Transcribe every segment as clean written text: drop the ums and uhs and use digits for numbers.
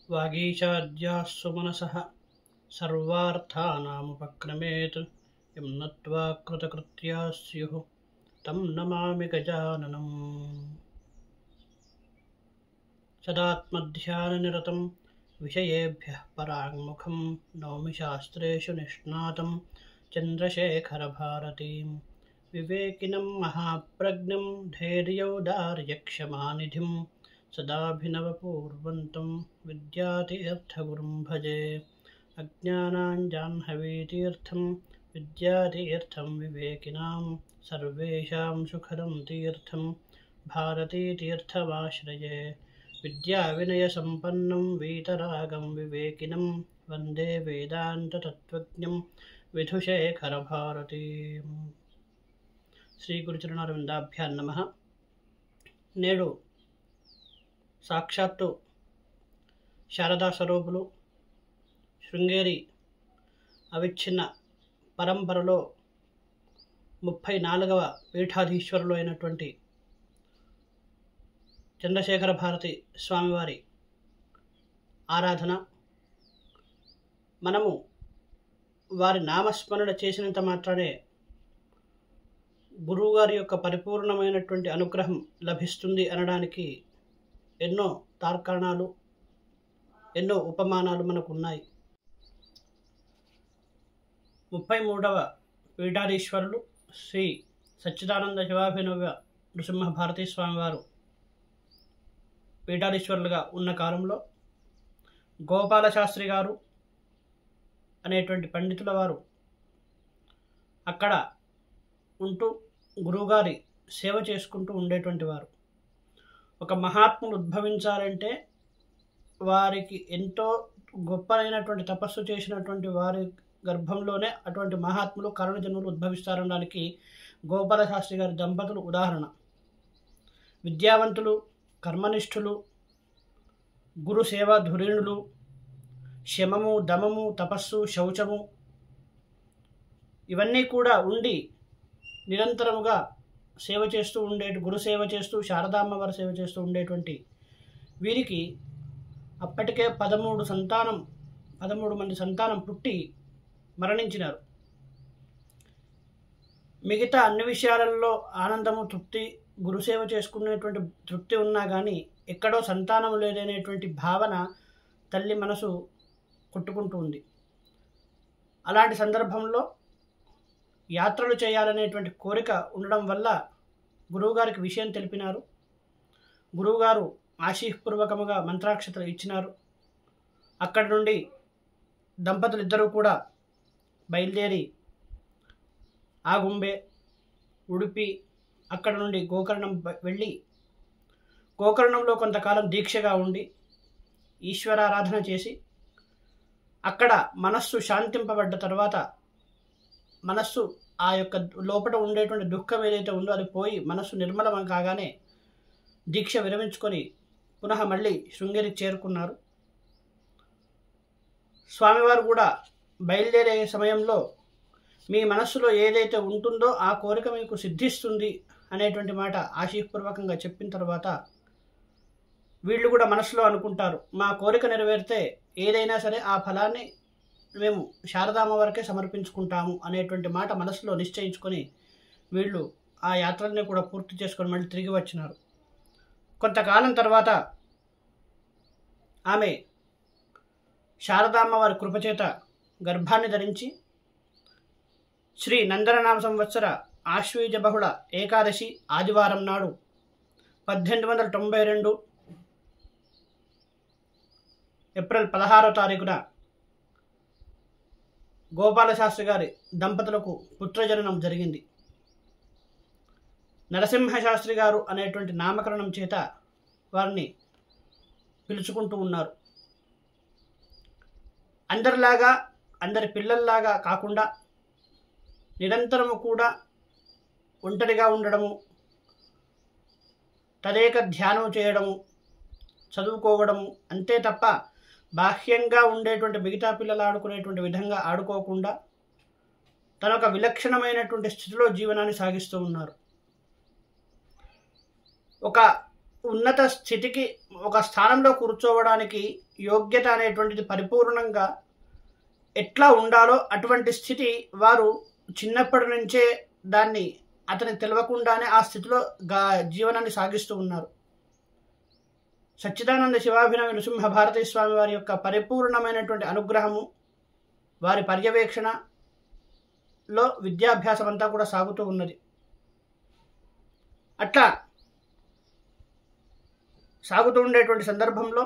वागीशाद्याः सुमनसः सर्वार्थानामुपक्रमेत् यं नत्वा कृतकृत्याः स्युः तं नमामि गजाननम्। सदात्मध्याननिरतं विषयेभ्यः पराङ्मुखं नौमि शास्त्रेषु निष्णातं चन्द्रशेखरभारतीं विवेकिनं महाप्रज्ञं धैर्योदार्यक्षमानिधिं सदाभिनवपूर्वन्तं विद्यातीर्थगुरुं भजे। अज्ञानाञ्जाह्नवीतीर्थं विद्यातीर्थं विवेकिनां सर्वेषां सुखदं तीर्थं भारतीतीर्थमाश्रये। विद्याविनयसम्पन्नं वीतरागं विवेकिनं वन्दे वेदान्ततत्त्वज्ञं विधुशेखरभारतीम्। శ్రీ గురుచరణారవిందాభ్యాం నమః. నేడు సాక్షాత్తు శారదా స్వరూపులు శృంగేరి అవిచ్ఛిన్న పరంపరలో 34వ పీఠాధీశ్వరులు అయినటువంటి చంద్రశేఖర భారతి స్వామివారి ఆరాధన. మనము వారి నామస్మరణ చేసినంత మాత్రమే గురువుగారి యొక్క పరిపూర్ణమైనటువంటి అనుగ్రహం లభిస్తుంది అనడానికి ఎన్నో తార్కాణాలు, ఎన్నో ఉపమానాలు మనకు ఉన్నాయి. 33వ పీఠాధీశ్వరులు శ్రీ సచ్చిదానంద శివాభినవ నృసింహ భారతీ స్వామివారు పీఠాధీశ్వరులుగా ఉన్న కాలంలో గోపాల శాస్త్రి గారు అనేటువంటి పండితుల వారు అక్కడ ఉంటూ గురువుగారి సేవ చేసుకుంటూ ఉండేటువంటి వారు. ఒక మహాత్ములు ఉద్భవించాలంటే వారికి ఎంతో గొప్పనైనటువంటి తపస్సు చేసినటువంటి వారి గర్భంలోనే అటువంటి మహాత్ములు కరుణజన్ములు ఉద్భవిస్తారనడానికి గోపాల శాస్త్రి గారి దంపతులు ఉదాహరణ. విద్యావంతులు, కర్మనిష్ఠులు, గురు సేవా ధురీణులు, శమము, దమము, తపస్సు, శౌచము ఇవన్నీ కూడా ఉండి నిరంతరముగా సేవ చేస్తూ గురు సేవ చేస్తూ శారదామ్మవారి సేవ చేస్తూ ఉండేటువంటి వీరికి అప్పటికే 13 మంది సంతానం పుట్టి మరణించినారు. మిగతా అన్ని విషయాలలో ఆనందము, తృప్తి, గురుసేవ చేసుకునేటువంటి తృప్తి ఉన్నా కానీ ఎక్కడో సంతానం లేదనేటువంటి భావన తల్లి మనసు కొట్టుకుంటూ ఉంది. అలాంటి సందర్భంలో యాత్రలు చేయాలనేటువంటి కోరిక ఉండడం వల్ల గురువుగారికి విషయం తెలిపినారు. గురువుగారు ఆశీపూర్వకముగా మంత్రాక్షతలు ఇచ్చినారు. అక్కడి నుండి దంపతులు ఇద్దరూ కూడా బయలుదేరి ఆగుంబె, ఉడిపి, అక్కడ నుండి గోకర్ణం వెళ్ళి గోకర్ణంలో కొంతకాలం దీక్షగా ఉండి ఈశ్వరారాధన చేసి అక్కడ మనస్సు శాంతింపబడ్డ తర్వాత మనస్సు ఆ యొక్క లోపల ఉండేటువంటి దుఃఖం ఏదైతే ఉందో అది పోయి మనస్సు నిర్మలం కాగానే దీక్ష విరమించుకొని పునః మళ్ళీ శృంగేరికి చేరుకున్నారు. స్వామివారు కూడా బయలుదేరే సమయంలో మీ మనస్సులో ఏదైతే ఉంటుందో ఆ కోరిక మీకు సిద్ధిస్తుంది అనేటువంటి మాట ఆశీపూర్వకంగా చెప్పిన తర్వాత వీళ్ళు కూడా మనసులో అనుకుంటారు, మా కోరిక నెరవేరితే ఏదైనా సరే ఆ ఫలాన్ని మేము శారదామ్మ వరకే సమర్పించుకుంటాము అనేటువంటి మాట మనసులో నిశ్చయించుకొని వీళ్ళు ఆ యాత్రల్ని కూడా పూర్తి చేసుకొని మళ్ళీ తిరిగి వచ్చినారు. కొంతకాలం తర్వాత ఆమె శారదామ్మ వారి కృపచేత గర్భాన్ని ధరించి శ్రీ నందననామ సంవత్సర ఆశ్వీజ బహుళ ఏకాదశి ఆదివారం నాడు 1892 ఏప్రిల్ 16వ తారీఖున గోపాలశాస్త్రి గారి దంపతులకు పుత్రజననం జరిగింది. నరసింహశాస్త్రి గారు అనేటువంటి నామకరణం చేత వారిని పిలుచుకుంటూ ఉన్నారు. అందరిలాగా అందరి పిల్లల్లాగా కాకుండా నిరంతరము కూడా ఒంటరిగా ఉండడము, తదేక ధ్యానం చేయడము, చదువుకోవడము అంతే తప్ప బాహ్యంగా ఉండేటువంటి మిగతా పిల్లలు ఆడుకునేటువంటి విధంగా ఆడుకోకుండా తన ఒక విలక్షణమైనటువంటి స్థితిలో జీవనాన్ని సాగిస్తూ ఉన్నారు. ఒక ఉన్నత స్థితికి ఒక స్థానంలో కూర్చోవడానికి యోగ్యత అనేటువంటిది పరిపూర్ణంగా ఎట్లా ఉండాలో అటువంటి స్థితి వారు చిన్నప్పటి నుంచే దాన్ని అతనికి తెలియకుండానే ఆ స్థితిలో జీవనాన్ని సాగిస్తూ ఉన్నారు. సచ్చిదానంద శివాభినవ నృసింహ భారతీ స్వామి వారి యొక్క పరిపూర్ణమైనటువంటి అనుగ్రహము, వారి పర్యవేక్షణలో విద్యాభ్యాసం అంతా కూడా సాగుతూ ఉన్నది. అట్లా సాగుతూ ఉండేటువంటి సందర్భంలో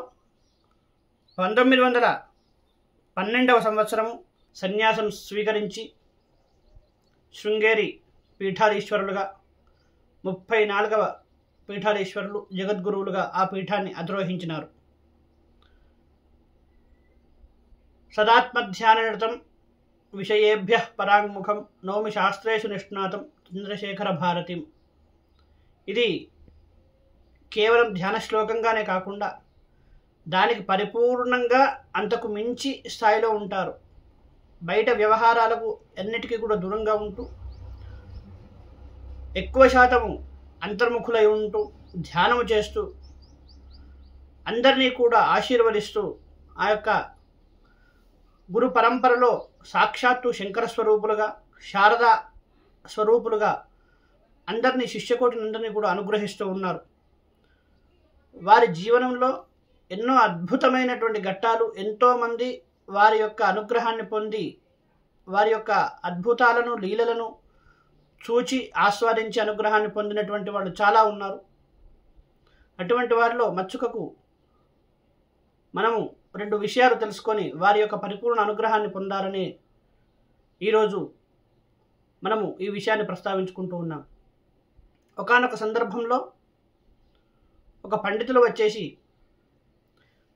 1912వ సంవత్సరము సన్యాసం స్వీకరించి శృంగేరి పీఠాధీశ్వరులుగా 34వ పీఠాధీశ్వరులు జగద్గురువులుగా ఆ పీఠాన్ని అధిరోహించినారు. సదాత్మధ్యాననిరతం విషయేభ్యః పరాంగుఖం నౌమి శాస్త్రేషు నిష్ణాతం చంద్రశేఖర భారతిం. ఇది కేవలం ధ్యాన శ్లోకంగానే కాకుండా దానికి పరిపూర్ణంగా అంతకు మించి స్థాయిలో ఉంటారు. బయట వ్యవహారాలకు అన్నిటికీ కూడా దూరంగా ఉంటూ ఎక్కువ శాతము అంతర్ముఖులై ఉంటూ ధ్యానము చేస్తూ అందరినీ కూడా ఆశీర్వదిస్తూ ఆ యొక్క గురు పరంపరలో సాక్షాత్తు శంకర స్వరూపులుగా, శారదా స్వరూపులుగా అందరినీ శిష్యకోటిని అందరినీ కూడా అనుగ్రహిస్తూ ఉన్నారు. వారి జీవనంలో ఎన్నో అద్భుతమైనటువంటి ఘట్టాలు, ఎంతోమంది వారి యొక్క అనుగ్రహాన్ని పొంది వారి యొక్క అద్భుతాలను లీలలను చూచి ఆస్వాదించి అనుగ్రహాన్ని పొందినటువంటి వాళ్ళు చాలా ఉన్నారు. అటువంటి వారిలో మచ్చుకకు మనము 2 విషయాలు తెలుసుకొని వారి యొక్క పరిపూర్ణ అనుగ్రహాన్ని పొందాలని ఈరోజు మనము ఈ విషయాన్ని ప్రస్తావించుకుంటూ ఉన్నాం. ఒకానొక సందర్భంలో ఒక పండితులు వచ్చేసి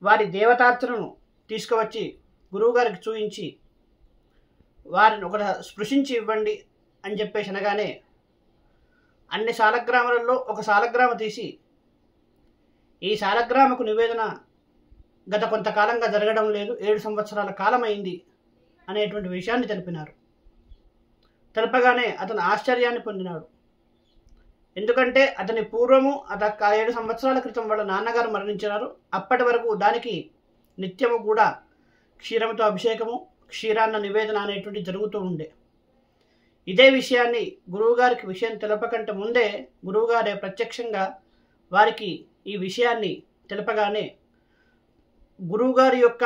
వారి దేవతార్చనను తీసుకువచ్చి గురువుగారికి చూయించి వారిని ఒక స్పృశించి ఇవ్వండి అని చెప్పేసి అనగానే అన్ని సాలగ్రామాలలో ఒక సాలగ్రామ తీసి ఈ సాలగ్రామకు నివేదన గత కొంతకాలంగా జరగడం లేదు, 7 సంవత్సరాల కాలం అయింది అనేటువంటి విషయాన్ని తెలిపినారు. తెలపగానే అతను ఆశ్చర్యాన్ని పొందినాడు. ఎందుకంటే అతని పూర్వము 7 సంవత్సరాల క్రితం వాళ్ళ నాన్నగారు మరణించినారు. అప్పటి వరకు దానికి నిత్యము కూడా క్షీరంతో అభిషేకము, క్షీరాన్న నివేదన అనేటువంటి జరుగుతూ ఉండే. ఇదే విషయాన్ని గురువుగారికి విషయం తెలపకంటే ముందే గురువుగారే ప్రత్యక్షంగా వారికి ఈ విషయాన్ని తెలపగానే గురువుగారి యొక్క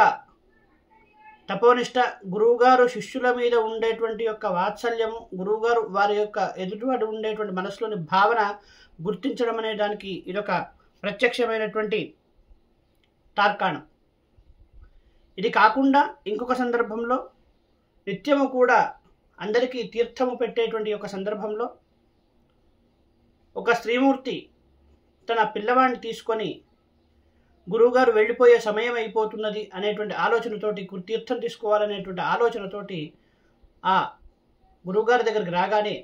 తపోనిష్ట, గురువుగారు శిష్యుల మీద ఉండేటువంటి యొక్క వాత్సల్యము, గురువుగారు వారి యొక్క ఎదుటివాడు ఉండేటువంటి మనసులోని భావన గుర్తించడం అనే దానికి ఇదొక ప్రత్యక్షమైనటువంటి తార్కాణం. ఇది కాకుండా ఇంకొక సందర్భంలో నిత్యము కూడా అందరికీ తీర్థము పెట్టేటువంటి ఒక సందర్భంలో ఒక స్త్రీమూర్తి తన పిల్లవాడిని తీసుకొని గురువుగారు వెళ్ళిపోయే సమయం అయిపోతున్నది అనేటువంటి ఆలోచనతోటి, తీర్థం తీసుకోవాలనేటువంటి ఆలోచనతోటి ఆ గురువుగారి దగ్గరికి రాగానే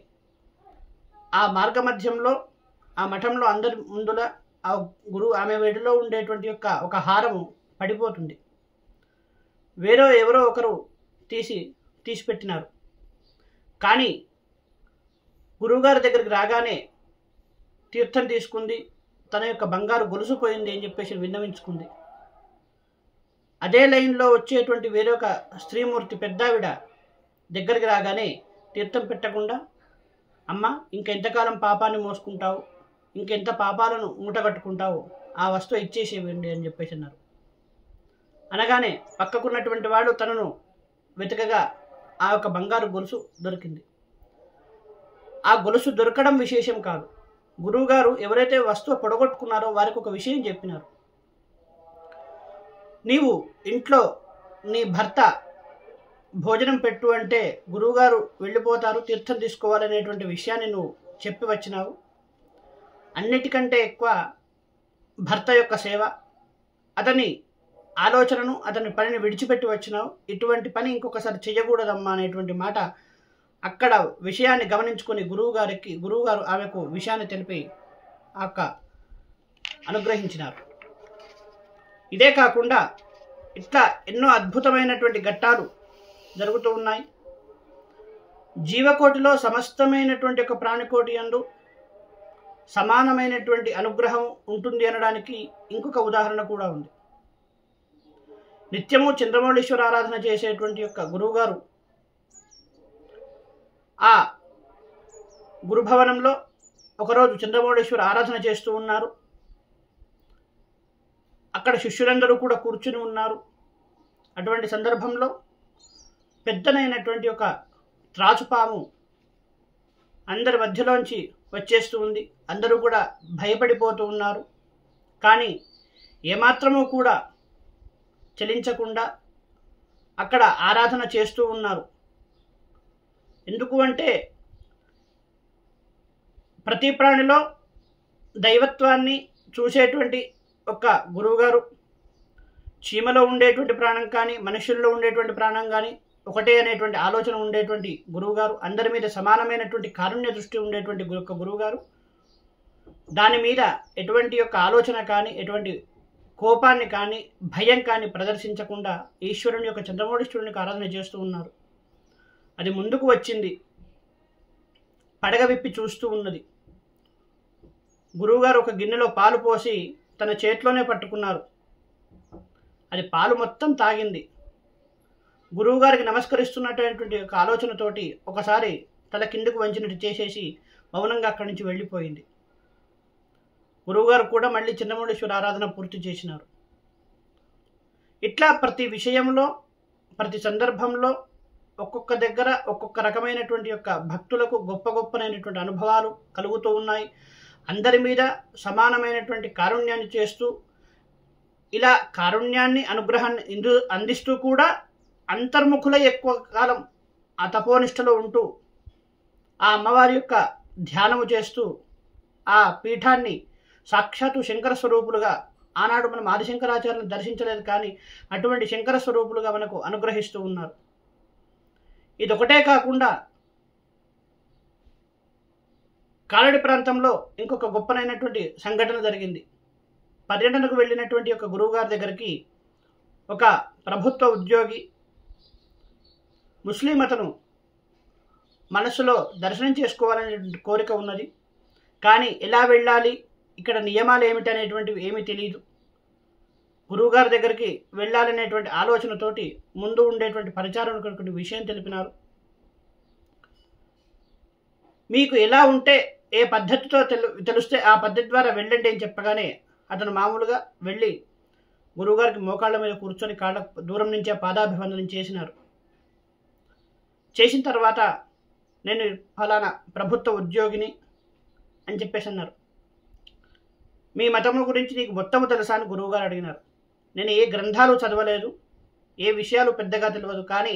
ఆ మార్గమధ్యంలో ఆ మఠంలో అందరి ముందుల ఆ ఆమె వేడిలో ఉండేటువంటి యొక్క ఒక హారము పడిపోతుంది. ఎవరో ఒకరు తీసిపెట్టినారు. కానీ గురువుగారి దగ్గరికి రాగానే తీర్థం తీసుకుంది, తన యొక్క బంగారు గొలుసు పోయింది అని చెప్పేసి విన్నవించుకుంది. అదే లైన్లో వచ్చేటువంటి వేరొక స్త్రీమూర్తి పెద్దావిడ దగ్గరికి రాగానే తీర్థం పెట్టకుండా, అమ్మ ఇంకెంతకాలం పాపాన్ని మోసుకుంటావు, ఇంకెంత పాపాలను మూటగట్టుకుంటావు, ఆ వస్తువు ఇచ్చేసేయండి అని చెప్పేసి అన్నారు. అనగానే పక్కకున్నటువంటి వాడు తనను వెతకగా ఆ యొక్క బంగారు గొలుసు దొరికింది. ఆ గొలుసు దొరకడం విశేషం కాదు. గురువుగారు ఎవరైతే వస్తువు పొడగొట్టుకున్నారో వారికి ఒక విషయం చెప్పినారు. నీవు ఇంట్లో నీ భర్త భోజనం పెట్టు అంటే గురువుగారు వెళ్ళిపోతారు, తీర్థం తీసుకోవాలనేటువంటి విషయాన్ని నువ్వు చెప్పి వచ్చినావు. అన్నిటికంటే ఎక్కువ భర్త యొక్క సేవ, అతని ఆలోచనను, అతని పనిని విడిచిపెట్టి వచ్చినావు. ఇటువంటి పని ఇంకొకసారి చెయ్యకూడదమ్మా అనేటువంటి మాట అక్కడ విషయాన్ని గమనించుకొని గురువుగారు ఆమెకు విషయాన్ని తెలిపి అనుగ్రహించినారు. ఇదే కాకుండా ఇట్లా ఎన్నో అద్భుతమైనటువంటి ఘట్టాలు జరుగుతూ ఉన్నాయి. జీవకోటిలో సమస్తమైనటువంటి ఒక ప్రాణికోటి యందు సమానమైనటువంటి అనుగ్రహం ఉంటుంది అనడానికి ఇంకొక ఉదాహరణ కూడా ఉంది. నిత్యము చంద్రమౌళీశ్వర ఆరాధన చేసేటువంటి యొక్క గురువుగారు ఆ గురుభవనంలో ఒకరోజు చంద్రమౌళీశ్వర ఆరాధన చేస్తూ ఉన్నారు. అక్కడ శిష్యులందరూ కూడా కూర్చుని ఉన్నారు. అటువంటి సందర్భంలో పెద్దనైనటువంటి ఒక త్రాచుపాము అందరి మధ్యలోంచి వచ్చేస్తూ ఉంది. అందరూ కూడా భయపడిపోతూ ఉన్నారు. కానీ ఏమాత్రమూ కూడా చలించకుండా అక్కడ ఆరాధన చేస్తూ ఉన్నారు. ఎందుకు అంటే ప్రతి ప్రాణిలో దైవత్వాన్ని చూసేటువంటి ఒక గురువుగారు చీమలో ఉండేటువంటి ప్రాణం కానీ మనుషుల్లో ఉండేటువంటి ప్రాణం కానీ ఒకటే అనేటువంటి ఆలోచన ఉండేటువంటి గురువుగారు, అందరి మీద సమానమైనటువంటి కారుణ్య దృష్టి ఉండేటువంటి ఒక గురువుగారు దాని మీద ఎటువంటి యొక్క ఆలోచన కానీ ఎటువంటి కోపాన్ని కానీ భయం కానీ ప్రదర్శించకుండా ఈశ్వరుని యొక్క చంద్రమౌళీశ్వరునికి ఆరాధన చేస్తూ ఉన్నారు. అది ముందుకు వచ్చింది, పడగ విప్పి చూస్తూ ఉన్నది. గురువుగారు ఒక గిన్నెలో పాలు పోసి తన చేతిలోనే పట్టుకున్నారు. అది పాలు మొత్తం తాగింది. గురువుగారికి నమస్కరిస్తున్నటువంటి ఒక ఆలోచనతోటి ఒకసారి తల కిందకు వంచినట్టు చేసేసి మౌనంగా అక్కడి నుంచి వెళ్ళిపోయింది. గురువుగారు కూడా మళ్ళీ చంద్రమౌళీశ్వర ఆరాధన పూర్తి చేసినారు. ఇట్లా ప్రతి విషయంలో ప్రతి సందర్భంలో ఒక్కొక్క దగ్గర ఒక్కొక్క రకమైనటువంటి యొక్క భక్తులకు గొప్ప గొప్పనైనటువంటి అనుభవాలు కలుగుతూ ఉన్నాయి. అందరి మీద సమానమైనటువంటి కారుణ్యాన్ని చేస్తూ ఇలా కారుణ్యాన్ని అనుగ్రహాన్ని అందిస్తూ కూడా అంతర్ముఖులై ఎక్కువ కాలం ఆ తపోనిష్టలో ఉంటూ ఆ అమ్మవారి యొక్క ధ్యానము చేస్తూ ఆ పీఠాన్ని సాక్షాత్తు శంకర స్వరూపులుగా ఆనాడు మనం ఆదిశంకరాచార్యులను దర్శించలేదు, కానీ అటువంటి శంకర స్వరూపులుగా మనకు అనుగ్రహిస్తూ ఉన్నారు. ఇదొకటే కాకుండా కాలడి ప్రాంతంలో ఇంకొక గొప్పనైనటువంటి సంఘటన జరిగింది. పర్యటనకు వెళ్ళినటువంటి ఒక గురువుగారి దగ్గరికి ఒక ప్రభుత్వ ఉద్యోగి ముస్లిం అతను మనసులో దర్శనం చేసుకోవాలనే కోరిక ఉన్నది. కానీ ఎలా వెళ్ళాలి, ఇక్కడ నియమాలు ఏమిటి అనేటువంటివి ఏమీ తెలియదు. గురువుగారి దగ్గరికి వెళ్ళాలనేటువంటి ఆలోచనతోటి ముందు ఉండేటువంటి పరిచారకుడు విషయం తెలిపినారు. మీకు ఎలా ఉంటే ఏ పద్ధతితో తెలిస్తే ఆ పద్ధతి ద్వారా వెళ్ళండి అని చెప్పగానే అతను మామూలుగా వెళ్ళి గురువుగారికి మోకాళ్ళ మీద కూర్చొని కాళ్ళ దూరం నుంచే పాదాభివందనం చేసినారు. చేసిన తర్వాత నేను ఫలానా ప్రభుత్వ ఉద్యోగిని అని చెప్పేసి అన్నారు. మీ మతము గురించి నీకు మొత్తము తెలుసా అని గురువుగారు అడిగినారు. నేను ఏ గ్రంథాలు చదవలేదు, ఏ విషయాలు పెద్దగా తెలియదు, కానీ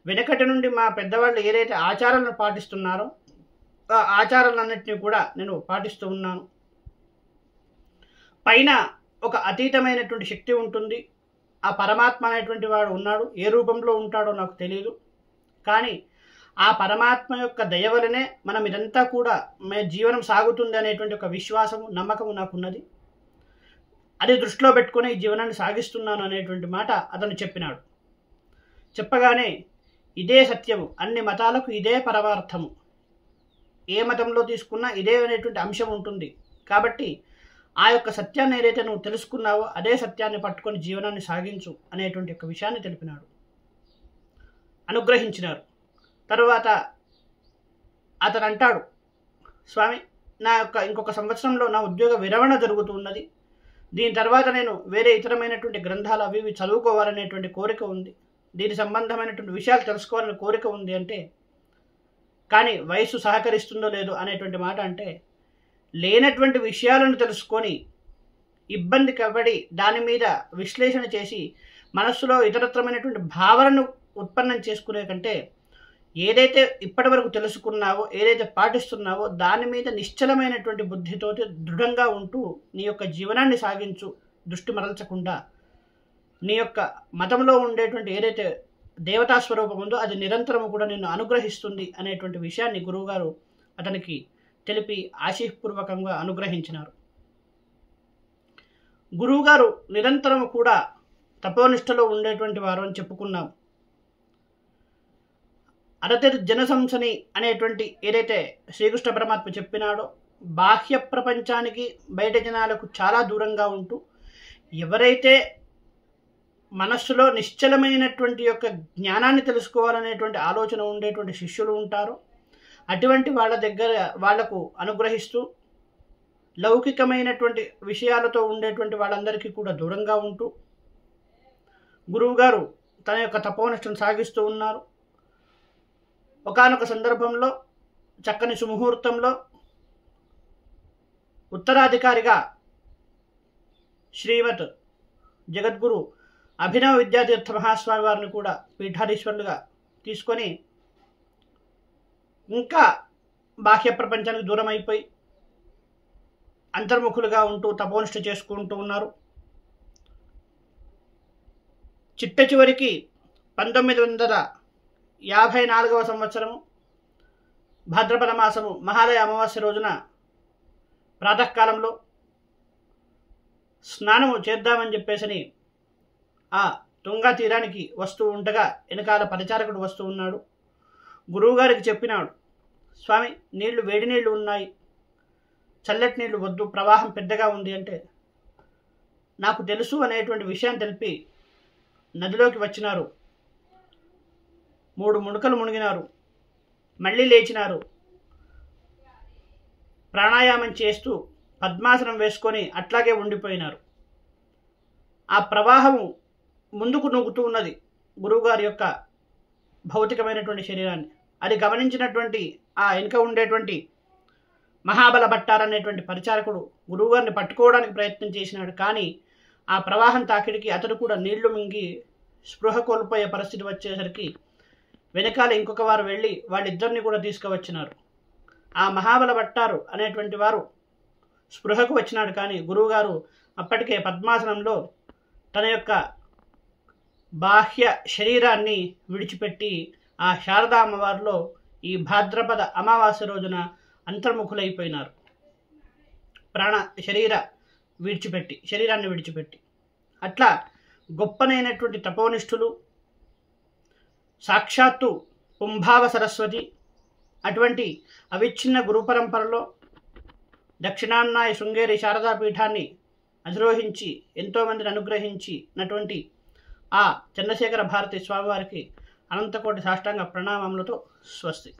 వెనకటి నుండి మా పెద్దవాళ్ళు ఏదైతే ఆచారాలను పాటిస్తున్నారో ఆ ఆచారాలన్నింటినీ కూడా నేను పాటిస్తూ ఉన్నాను. పైన ఒక అతీతమైనటువంటి శక్తి ఉంటుంది, ఆ పరమాత్మ అనేటువంటి వాడు ఉన్నాడు. ఏ రూపంలో ఉంటాడో నాకు తెలియదు, కానీ ఆ పరమాత్మ యొక్క దయ వలనే మనం ఇదంతా కూడా జీవనం సాగుతుంది అనేటువంటి ఒక విశ్వాసము నమ్మకము నాకున్నది. అది దృష్టిలో పెట్టుకుని ఈ జీవనాన్ని సాగిస్తున్నాను అనేటువంటి మాట అతను చెప్పినాడు. చెప్పగానే ఇదే సత్యము, అన్ని మతాలకు ఇదే పరమార్థము, ఏ మతంలో తీసుకున్నా ఇదే అనేటువంటి అంశం ఉంటుంది. కాబట్టి ఆ యొక్క సత్యాన్ని ఏదైతే నువ్వు తెలుసుకున్నావో అదే సత్యాన్ని పట్టుకొని జీవనాన్ని సాగించు అనేటువంటి ఒక విషయాన్ని తెలిపినాడు, అనుగ్రహించినారు. తరువాత అతను అంటాడు, స్వామి నా యొక్క ఇంకొక సంవత్సరంలో నా ఉద్యోగ విరమణ జరుగుతున్నది, దీని తర్వాత నేను వేరే ఇతరమైనటువంటి గ్రంథాలు అవి ఇవి చదువుకోవాలనేటువంటి కోరిక ఉంది, దీని సంబంధమైనటువంటి విషయాలు తెలుసుకోవాలనే కోరిక ఉంది అంటే, కానీ వయసు సహకరిస్తుందో లేదో అనేటువంటి మాట అంటే, లేనటువంటి విషయాలను తెలుసుకొని ఇబ్బంది కబడి దాని మీద విశ్లేషణ చేసి మనస్సులో ఇతరత్రమైనటువంటి భావనను ఉత్పన్నం చేసుకునే కంటే ఏదైతే ఇప్పటి వరకు తెలుసుకున్నావో ఏదైతే పాటిస్తున్నావో దాని మీద నిశ్చలమైనటువంటి బుద్ధితో దృఢంగా ఉంటూ నీ యొక్క జీవనాన్ని సాగించు, దృష్టి మరల్చకుండా. నీ యొక్క మతంలో ఉండేటువంటి ఏదైతే దేవతా స్వరూపం ఉందో అది నిరంతరము కూడా నిన్ను అనుగ్రహిస్తుంది అనేటువంటి విషయాన్ని గురువుగారు అతనికి తెలిపి ఆశీపూర్వకంగా అనుగ్రహించినారు. గురువుగారు నిరంతరము కూడా తపోనిష్టలో ఉండేటువంటి వారు అని చెప్పుకున్నాం. అరతిర్ జనసంసని అనేటువంటి ఏదైతే శ్రీకృష్ణ పరమాత్మ చెప్పినాడో, బాహ్య ప్రపంచానికి బయట జనాలకు చాలా దూరంగా ఉంటూ ఎవరైతే మనస్సులో నిశ్చలమైనటువంటి యొక్క జ్ఞానాన్ని తెలుసుకోవాలనేటువంటి ఆలోచన ఉండేటువంటి శిష్యులు ఉంటారు. అటువంటి వాళ్ళ దగ్గర వాళ్లకు అనుగ్రహిస్తూ లౌకికమైనటువంటి విషయాలతో ఉండేటువంటి వాళ్ళందరికీ కూడా దూరంగా ఉంటూ గురువుగారు తన యొక్క తపోనిష్టను సాగిస్తూ ఉన్నారు. ఒకానొక సందర్భంలో చక్కని సుముహూర్తంలో ఉత్తరాధికారిగా శ్రీమత్ జగద్గురు అభినవ విద్యాతీర్థ మహాస్వామి వారిని కూడా పీఠాధీశ్వరులుగా తీసుకొని ఇంకా బాహ్య ప్రపంచానికి దూరం అయిపోయి అంతర్ముఖులుగా ఉంటూ తపోనిష్ట చేసుకుంటూ ఉన్నారు. చిట్ట చివరికి 1954వ సంవత్సరము భాద్రపద మాసము మహాలయ అమావాస్య రోజున ప్రాతకాలంలో స్నానము చేద్దామని చెప్పేసి ఆ తుంగా తీరానికి వస్తూ ఉండగా వెనకాల పరిచారకుడు వస్తూ ఉన్నాడు. గురువుగారికి చెప్పినాడు, స్వామి నీళ్లు వేడి నీళ్లు ఉన్నాయి, చల్లటి నీళ్లు వద్దు, ప్రవాహం పెద్దగా ఉంది అంటే నాకు తెలుసు అనేటువంటి విషయాన్ని తెలిపి నదిలోకి వచ్చినారు. 3 మునకలు మునిగినారు, మళ్ళీ లేచినారు. ప్రాణాయామం చేస్తూ పద్మాసనం వేసుకొని అట్లాగే ఉండిపోయినారు. ఆ ప్రవాహము ముందుకు నూగుతూ ఉన్నది గురువుగారి యొక్క భౌతికమైనటువంటి శరీరాన్ని. అది గమనించినటువంటి ఆ వెనుక ఉండేటువంటి మహాబల భట్టార్ అనేటువంటి పరిచారకుడు గురువుగారిని పట్టుకోవడానికి ప్రయత్నం చేసినాడు. కానీ ఆ ప్రవాహం తాకిడికి అతడు కూడా నీళ్లు మింగి స్పృహ కోల్పోయే పరిస్థితి వచ్చేసరికి వెనకాల ఇంకొక వారు వెళ్ళి వాళ్ళిద్దరిని కూడా తీసుకువచ్చినారు. ఆ మహాబల భట్టారు అనేటువంటి వారు స్పృహకు వచ్చినాడు. కానీ గురువుగారు అప్పటికే పద్మాసనంలో తన యొక్క బాహ్య శరీరాన్ని విడిచిపెట్టి ఆ శారదా అమ్మవారిలో ఈ భాద్రపద అమావాస్య రోజున అంతర్ముఖులైపోయినారు. శరీరాన్ని విడిచిపెట్టి అట్లా గొప్పనైనటువంటి తపోనిష్ఠులు సాక్షాత్తు కుంభావ సరస్వతి అటువంటి అవిచ్ఛిన్న గురు పరంపరలో దక్షిణాన్నాయ శృంగేరి శారదా పీఠాన్ని అధిరోహించి ఎంతోమందిని అనుగ్రహించినటువంటి ఆ చంద్రశేఖర భారతి స్వామివారికి అనంతకోటి సాష్టాంగ ప్రణామములతో స్వస్తి.